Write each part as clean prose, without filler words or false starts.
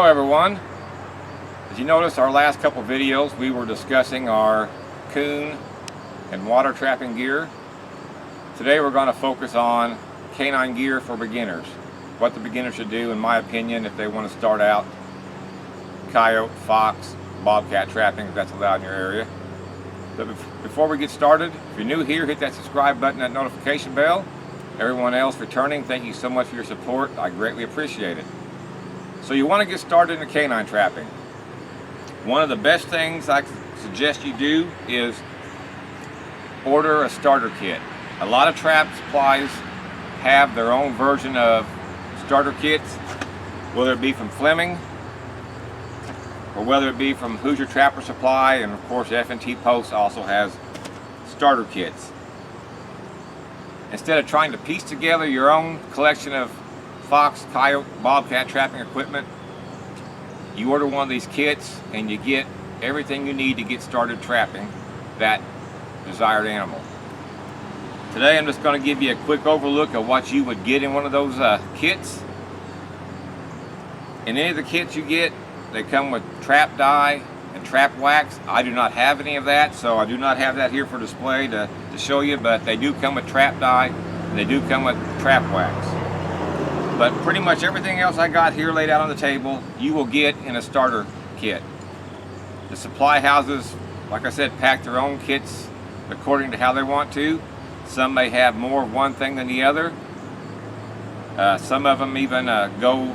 everyone. As you notice, our last couple videos we were discussing our coon and water trapping gear. Today we're going to focus on canine gear for beginners. What the beginner should do, in my opinion, if they want to start out coyote, fox, bobcat trapping, if that's allowed in your area. But before we get started, if you're new here, hit that subscribe button, that notification bell. Everyone else returning, thank you so much for your support. I greatly appreciate it. So you want to get started in canine trapping. One of the best things I suggest you do is order a starter kit. A lot of trap supplies have their own version of starter kits, whether it be from Fleming or whether it be from Hoosier Trapper Supply, and of course F&T Post also has starter kits. Instead of trying to piece together your own collection of fox, coyote, bobcat trapping equipment, you order one of these kits and you get everything you need to get started trapping that desired animal. Today I'm just going to give you a quick overlook of what you would get in one of those kits. In any of the kits you get, they come with trap dye and trap wax. I do not have any of that, so I do not have that here for display to show you, but they do come with trap dye and they do come with trap wax. But pretty much everything else I got here laid out on the table, you will get in a starter kit. The supply houses, like I said, pack their own kits according to how they want to. Some may have more of one thing than the other. Some of them even go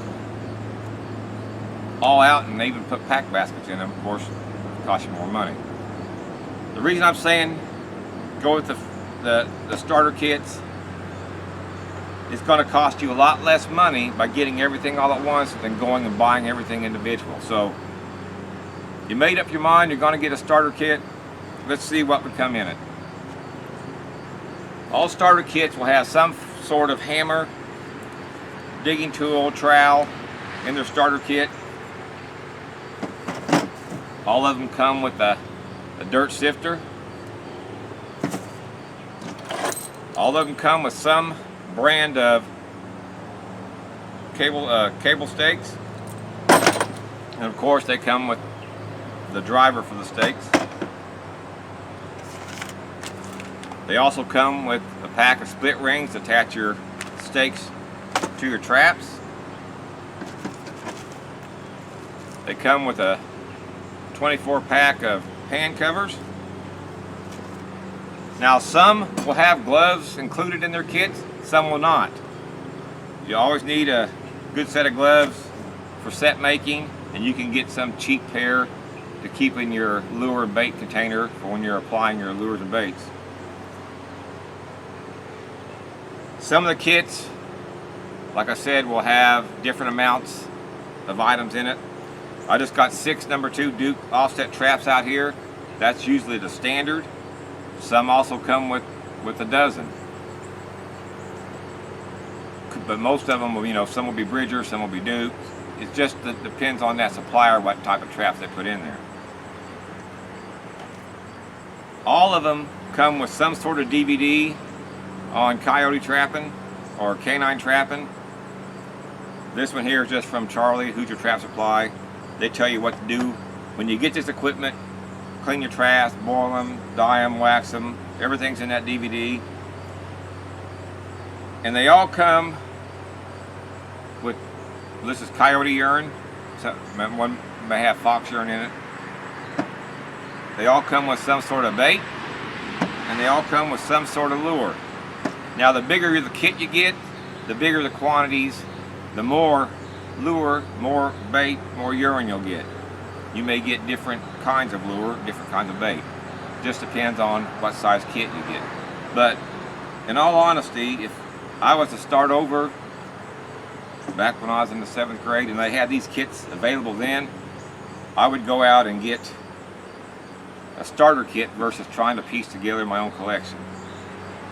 all out and they even put pack baskets in them. Of course, it costs you more money. The reason I'm saying go with the starter kits, it's going to cost you a lot less money by getting everything all at once than going and buying everything individual. So you made up your mind you're going to get a starter kit. Let's see what would come in it. All starter kits will have some sort of hammer, digging tool, trowel in their starter kit. All of them come with a dirt sifter. All of them come with some brand of cable stakes, and of course they come with the driver for the stakes. They also come with a pack of split rings to attach your stakes to your traps. They come with a 24 pack of pan covers. Now some will have gloves included in their kits, some will not. You always need a good set of gloves for set making, and you can get some cheap pair to keep in your lure and bait container for when you're applying your lures and baits. Some of the kits, like I said, will have different amounts of items in it. I just got 6 number 2 Duke offset traps out here. That's usually the standard. Some also come with a dozen. But most of them will, some will be Bridger, some will be Duke. It just depends on that supplier what type of traps they put in there. All of them come with some sort of DVD on coyote trapping or canine trapping. This one here is just from Charlie, Hoosier Trap Supply. They tell you what to do when you get this equipment. Clean your traps, boil them, dye them, wax them. Everything's in that DVD. And they all come with, this is coyote urine. One may have fox urine in it. They all come with some sort of bait, and they all come with some sort of lure. Now the bigger the kit you get, the bigger the quantities, the more lure, more bait, more urine you'll get. You may get different kinds of lure, different kinds of bait. Just depends on what size kit you get. But in all honesty, if I was to start over back when I was in the 7th grade and they had these kits available then, I would go out and get a starter kit versus trying to piece together my own collection.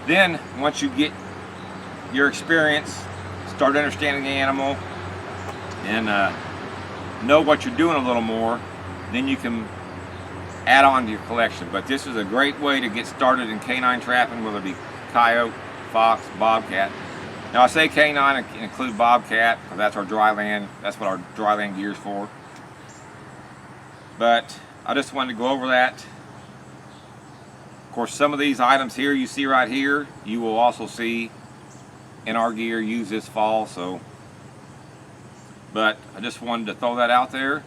Then once you get your experience, start understanding the animal, and know what you're doing a little more, then you can add on to your collection. But this is a great way to get started in canine trapping, whether it be coyote, fox, bobcat. Now I say canine and include bobcat because that's our dry land. That's what our dry land gear's for. But I just wanted to go over that. Of course, some of these items here you see right here, you will also see in our gear used this fall. But I just wanted to throw that out there.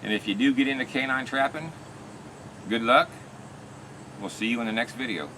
And if you do get into canine trapping, good luck. We'll see you in the next video.